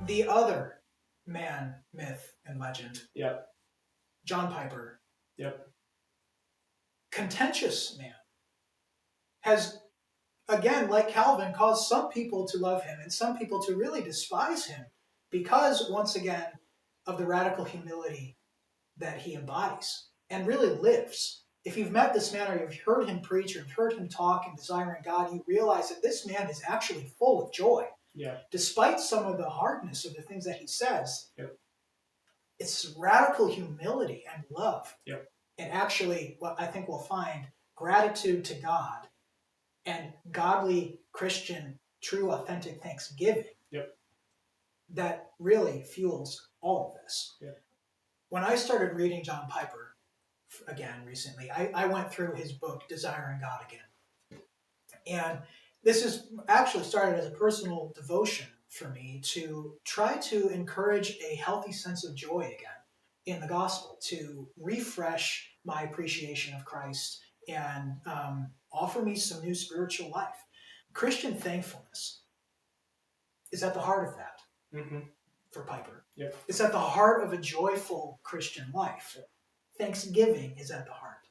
The other man, myth, and legend, Yep. John Piper, Yep. contentious man, has, again, like Calvin, caused some people to love him and some people to really despise him because, once again, of the radical humility that he embodies and really lives. If you've met this man or you've heard him preach or you've heard him talk and desiring God, you realize that this man is actually full of joy. Yeah. Despite some of the hardness of the things that he says, Yep. it's radical humility and love. Yep. And actually, what I think we'll find, gratitude to God and godly, Christian, true, authentic thanksgiving. Yep. That really fuels all of this. Yep. When I started reading John Piper again recently, I went through his book, Desiring God Again. And this is actually started as a personal devotion for me to try to encourage a healthy sense of joy again in the gospel, to refresh my appreciation of Christ and offer me some new spiritual life. Christian thankfulness is at the heart of that. Mm-hmm. For Piper. Yep. It's at the heart of a joyful Christian life. Yep. Thanksgiving is at the heart.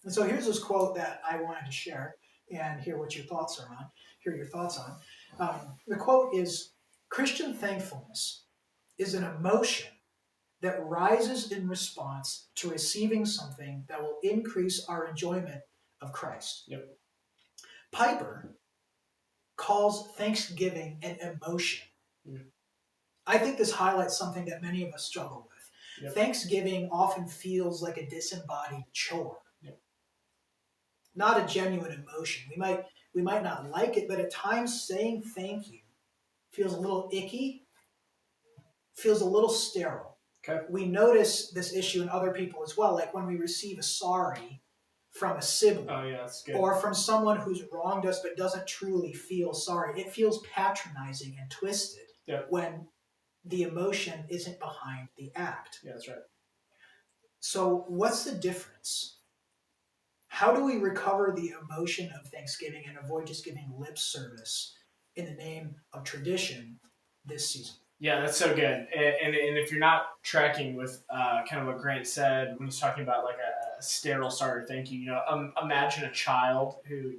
And so here's this quote that I wanted to share and hear your thoughts on. The quote is, Christian thankfulness is an emotion that rises in response to receiving something that will increase our enjoyment of Christ. Yep. Piper calls thanksgiving an emotion. Mm. I think this highlights something that many of us struggle with. Yep. Thanksgiving often feels like a disembodied chore. Yep. Not a genuine emotion. We might not like it, but at times saying thank you feels a little icky, feels a little sterile. Okay. We notice this issue in other people as well, like when we receive a sorry from a sibling. Oh, yeah, that's good. Or from someone who's wronged us but doesn't truly feel sorry. It feels patronizing and twisted. Yep. When the emotion isn't behind the act. Yeah, that's right. So what's the difference? How do we recover the emotion of Thanksgiving and avoid just giving lip service in the name of tradition this season? Yeah, that's so good. And if you're not tracking with kind of what Grant said when he's talking about like a sterile starter thank you, imagine a child who,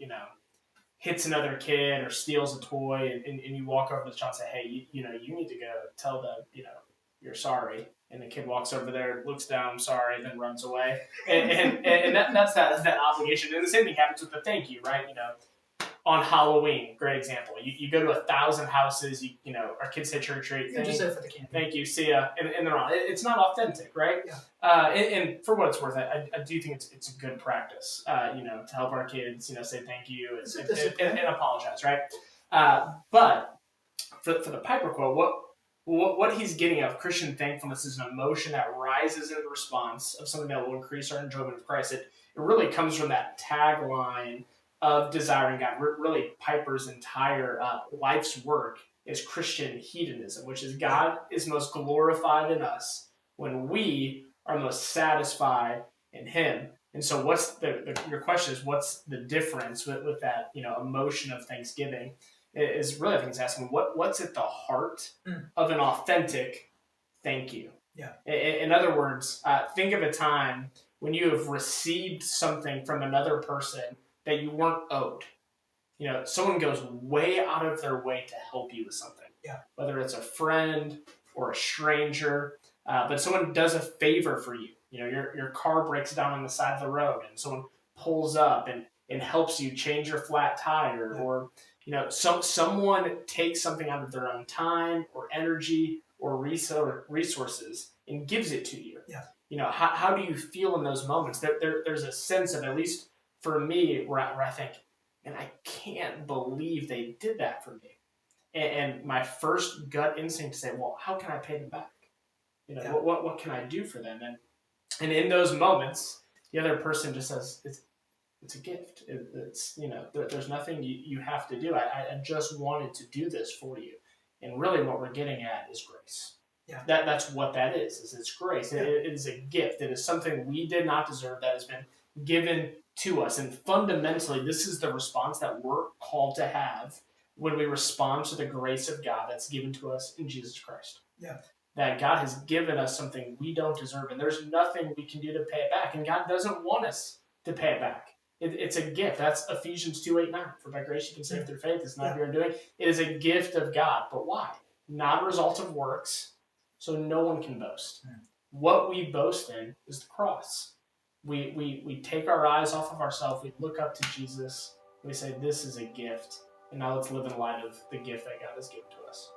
hits another kid or steals a toy and you walk over to the child and say, hey, you need to go tell them, you're sorry. And the kid walks over there, looks down, I'm sorry, then runs away. And that's that obligation. And the same thing happens with the thank you, right? On Halloween, great example. You go to 1,000 houses, our kids say trick or treat. You're just there for the candy. Thank you, see ya. And they're on. It's not authentic, right? Yeah. And for what it's worth, I do think it's a good practice, to help our kids, say thank you and apologize, right? But for the Piper quote, what he's getting at of Christian thankfulness is an emotion that rises in response of something that will increase our enjoyment of Christ. It really comes from that tagline of desiring God. Really, Piper's entire life's work is Christian hedonism, which is God is most glorified in us when we are most satisfied in Him. And so, what's your question is what's the difference with that emotion of thanksgiving? Is really I think it's asking what's at the heart of an authentic thank you. Yeah. In other words, think of a time when you have received something from another person that you weren't owed. Someone goes way out of their way to help you with something. Yeah. Whether it's a friend or a stranger, but someone does a favor for you. Your car breaks down on the side of the road and someone pulls up and helps you change your flat tire, or someone takes something out of their own time or energy or resources and gives it to you. Yeah. How do you feel in those moments? There's a sense of, at least for me, where I think, and I can't believe they did that for me. And my first gut instinct to say, well, how can I pay them back? What can I do for them? And in those moments, the other person just says, it's a gift. It's there's nothing you have to do. I just wanted to do this for you. And really what we're getting at is grace. Yeah. That's what that is it's grace. Yeah. It is a gift. It is something we did not deserve that has been given to us. And fundamentally, this is the response that we're called to have when we respond to the grace of God that's given to us in Jesus Christ. Yeah. That God has given us something we don't deserve, and there's nothing we can do to pay it back, and God doesn't want us to pay it back. It's a gift. That's Ephesians 2:8-9. For by grace you can save through faith. It's not your own doing. It is a gift of God. But why? Not a result of works, so no one can boast. What we boast in is the cross. We take our eyes off of ourselves. We look up to Jesus. We say, this is a gift. And now let's live in light of the gift that God has given to us.